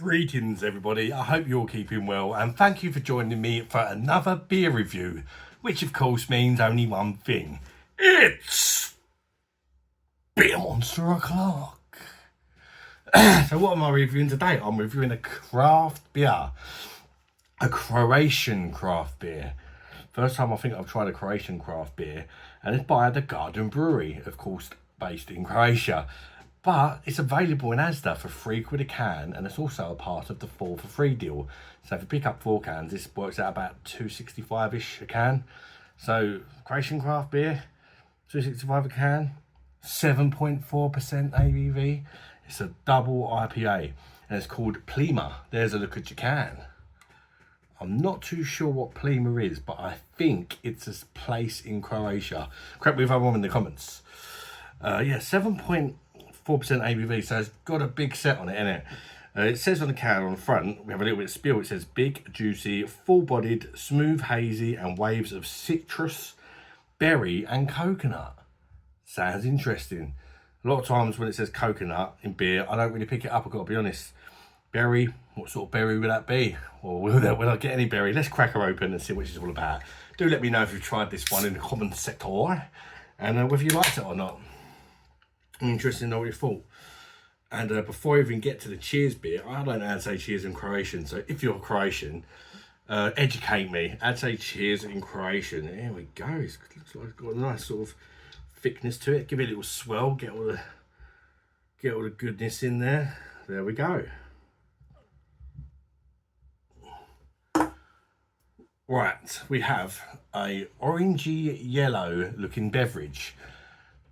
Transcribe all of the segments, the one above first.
Greetings everybody, I hope you're all keeping well and thank you for joining me for another beer review, which of course means only one thing. It's Beer Monster O'Clock. So what am I reviewing today? I'm reviewing a craft beer, a Croatian craft beer. First time I think I've tried a Croatian craft beer, and it's by the Garden Brewery, of course based in Croatia. But it's available in Asda for £3 a can, and it's also a part of the 4 for 3 deal. So if you pick up 4 cans, this works out about £2.65ish a can. So Croatian craft beer, £2.65 a can, 7.4% ABV. It's a double IPA, and it's called Plima. There's a look at your can. I'm not too sure what Plima is, but I think it's a place in Croatia. Correct me if I'm wrong in the comments. Yeah, 7.4% ABV, so it's got a big set on it, innit? It says on the can on the front, we have a little bit of spiel. It says big, juicy, full-bodied, smooth, hazy, and waves of citrus, berry, and coconut. Sounds interesting. A lot of times when it says coconut in beer, I don't really pick it up, I've got to be honest. Berry, what sort of berry would that be? Or will I get any berry? Let's crack her open and see what she's all about. Do let me know if you've tried this one in the comment sector, and whether you liked it or not. I'm interested to know what you thought. And before I even get to the cheers bit, I don't know how to say cheers in Croatian, so if you're Croatian, educate me. I'd say cheers in Croatian. There we go. It looks like it's got a nice sort of thickness to it. Give it a little swell, get all the goodness in there. There we go. Right, we have a orangey yellow looking beverage.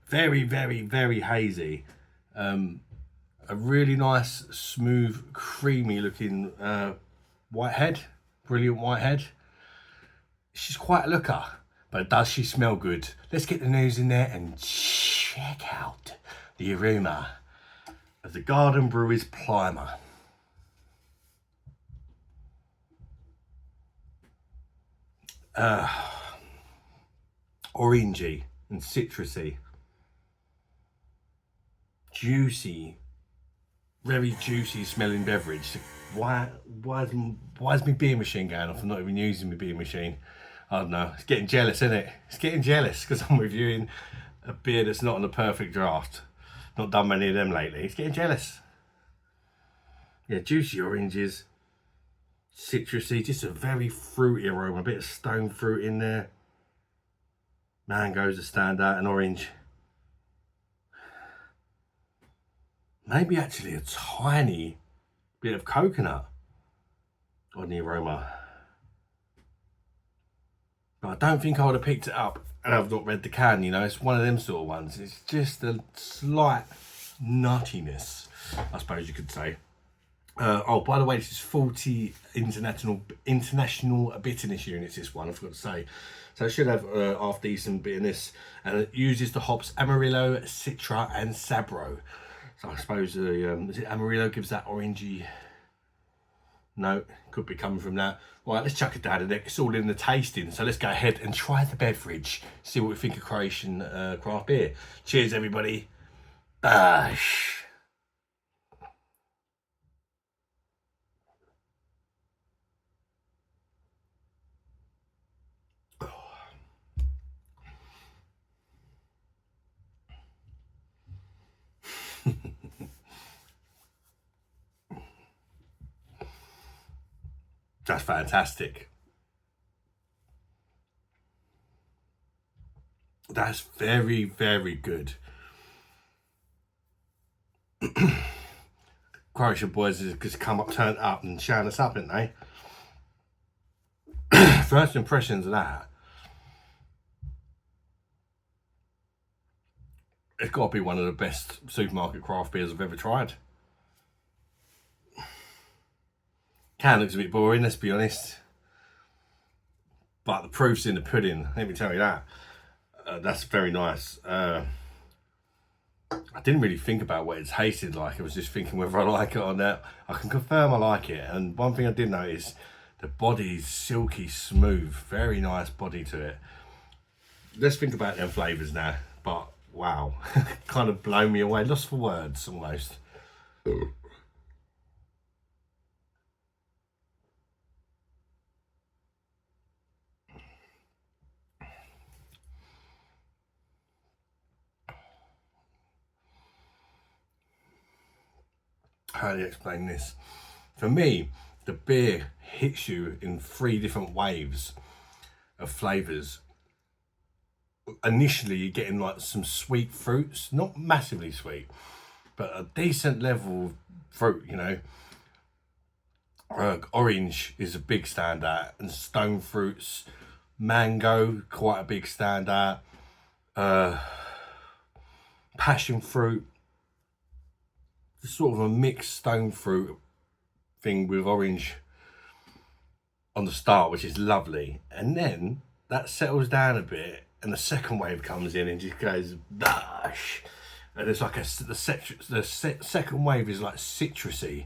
Very, very, very hazy. A really nice, smooth, creamy looking whitehead. Brilliant whitehead. She's quite a looker, but does she smell good? Let's get the nose in there and check out the aroma of the Garden Brewery's Plima. Orangey and citrusy. Juicy, very juicy smelling beverage. Why is my beer machine going off? I'm not even using my beer machine. I don't know. It's getting jealous, isn't it? It's getting jealous because I'm reviewing a beer that's not on a perfect draft. Not done many of them lately. It's getting jealous. Yeah, juicy oranges, citrusy, just a very fruity aroma. A bit of stone fruit in there. Mangoes a standout, and orange. Maybe actually a tiny bit of coconut on the aroma. But I don't think I would have picked it up, and I've not read the can, you know. It's one of them sort of ones. It's just a slight nuttiness, I suppose you could say. Oh, by the way, this is 40 international bitterness units, this one, I forgot to say. So it should have half decent bitterness, and it uses the hops Amarillo, Citra, and Sabro. So I suppose, is it Amarillo gives that orangey? No, could be coming from that. Right, let's chuck it down and it's all in the tasting. So let's go ahead and try the beverage. See what we think of Croatian craft beer. Cheers, everybody. Bash. That's fantastic. That's very, very good. Croatian boys has just come up, turned up and shown us up, haven't they? First impressions of that. It's got to be one of the best supermarket craft beers I've ever tried. Can looks a bit boring, let's be honest. But the proof's in the pudding, let me tell you that. That's very nice. I didn't really think about what it tasted like. I was just thinking whether I like it or not. I can confirm I like it. And one thing I did notice, the body's silky smooth. Very nice body to it. Let's think about them flavours now. But wow, kind of blown me away. Lost for words almost. how do you explain this? For me, the beer hits you in 3 different waves of flavours. Initially, you're getting like some sweet fruits, not massively sweet, but a decent level of fruit, you know. Orange is a big standout, and stone fruits, mango, quite a big standout. Passion fruit, sort of a mixed stone fruit thing with orange on the start, which is lovely. And then that settles down a bit, and the second wave comes in and just goes dash. And it's like the second wave is like citrusy.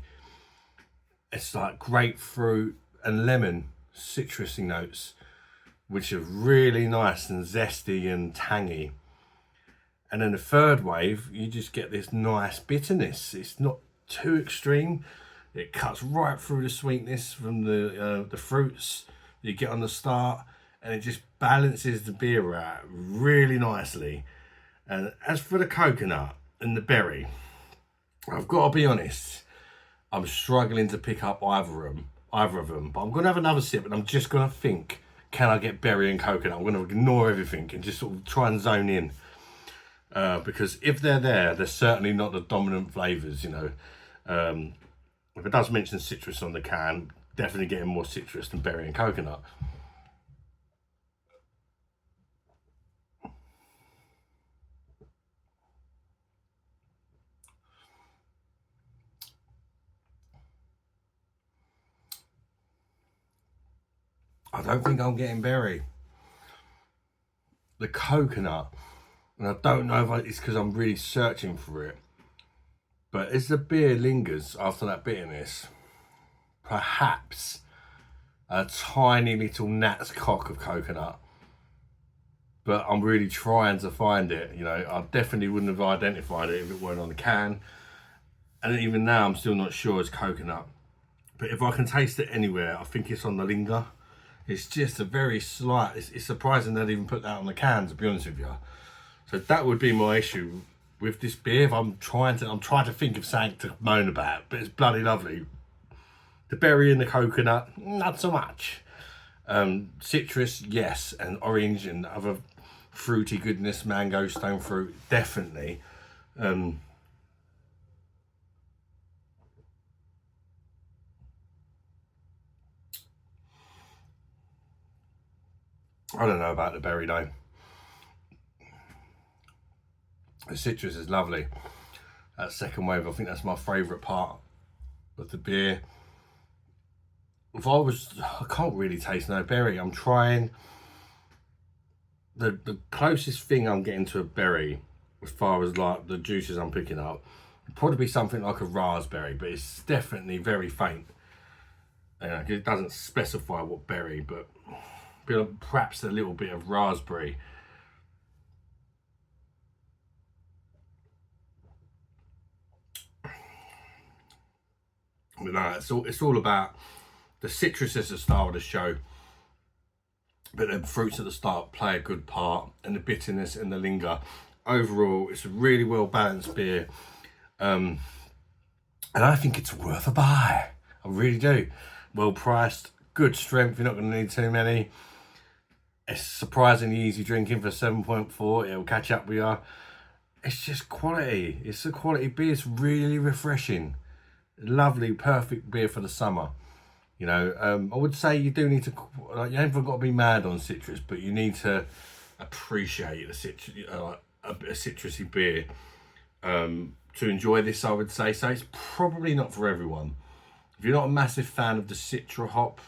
It's like grapefruit and lemon citrusy notes, which are really nice and zesty and tangy. And then the third wave, you just get this nice bitterness. It's not too extreme. It cuts right through the sweetness from the fruits that you get on the start, and it just balances the beer out really nicely. And as for the coconut and the berry, I've got to be honest, I'm struggling to pick up either of them. But I'm going to have another sip, and I'm just going to think, can I get berry and coconut? I'm going to ignore everything and just sort of try and zone in. Because if they're there, they're certainly not the dominant flavours, you know. If it does mention citrus on the can, definitely getting more citrus than berry and coconut. I don't think I'm getting berry. The coconut, and I don't know if it's because I'm really searching for it, but as the beer lingers after that bitterness, perhaps a tiny little gnat's cock of coconut. But I'm really trying to find it. You know, I definitely wouldn't have identified it if it weren't on the can. And even now, I'm still not sure it's coconut. But if I can taste it anywhere, I think it's on the linger. It's just a very slight, it's surprising they'd even put that on the can, to be honest with you. So that would be my issue with this beer. If I'm trying to think of something to moan about, but it's bloody lovely. The berry and the coconut, not so much. Citrus, yes, and orange and other fruity goodness, mango, stone fruit, definitely. I don't know about the berry though. The citrus is lovely. That second wave, I think that's my favourite part of the beer. I can't really taste no berry. I'm trying. The closest thing I'm getting to a berry, as far as like the juices I'm picking up, would probably be something like a raspberry, but it's definitely very faint. It doesn't specify what berry, but perhaps a little bit of raspberry. But no, it's all about the citrus as the star of the show, but the fruits at the start play a good part, and the bitterness and the linger. Overall, it's a really well balanced beer, and I think it's worth a buy. I really do. Well priced, good strength. You're not going to need too many. It's surprisingly easy drinking for 7.4. It'll catch up with you. It's just quality. It's a quality beer. It's really refreshing. Lovely, perfect beer for the summer. You know, I would say you do need to, like, you haven't got to be mad on citrus, but you need to appreciate a citrusy beer to enjoy this, I would say. So it's probably not for everyone. If you're not a massive fan of the citra hop,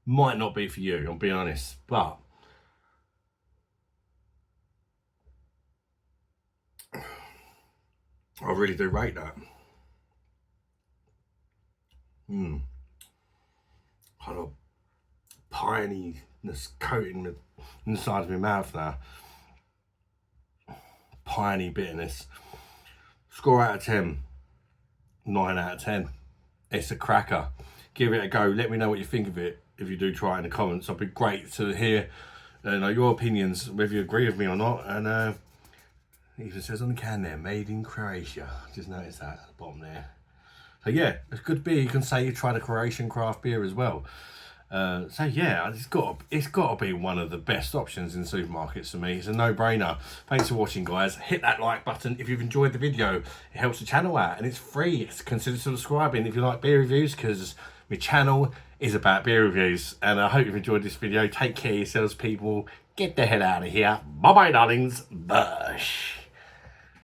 might not be for you, I'll be honest. But I really do rate that. Kind of pinyness coating the inside of my mouth now. Piney bitterness. Score out of 10. 9 out of 10. It's a cracker. Give it a go. Let me know what you think of it if you do try it in the comments. It'd be great to hear your opinions, whether you agree with me or not. And it even says on the can there, made in Croatia. Just noticed that at the bottom there. So yeah, it's good beer. You can say you tried a Croatian craft beer as well. So yeah, it's got to be one of the best options in supermarkets for me. It's a no-brainer. Thanks for watching, guys. Hit that like button if you've enjoyed the video. It helps the channel out, and it's free. Consider subscribing if you like beer reviews, because my channel is about beer reviews. And I hope you've enjoyed this video. Take care of yourselves, people. Get the hell out of here. Bye bye, darlings. Bush.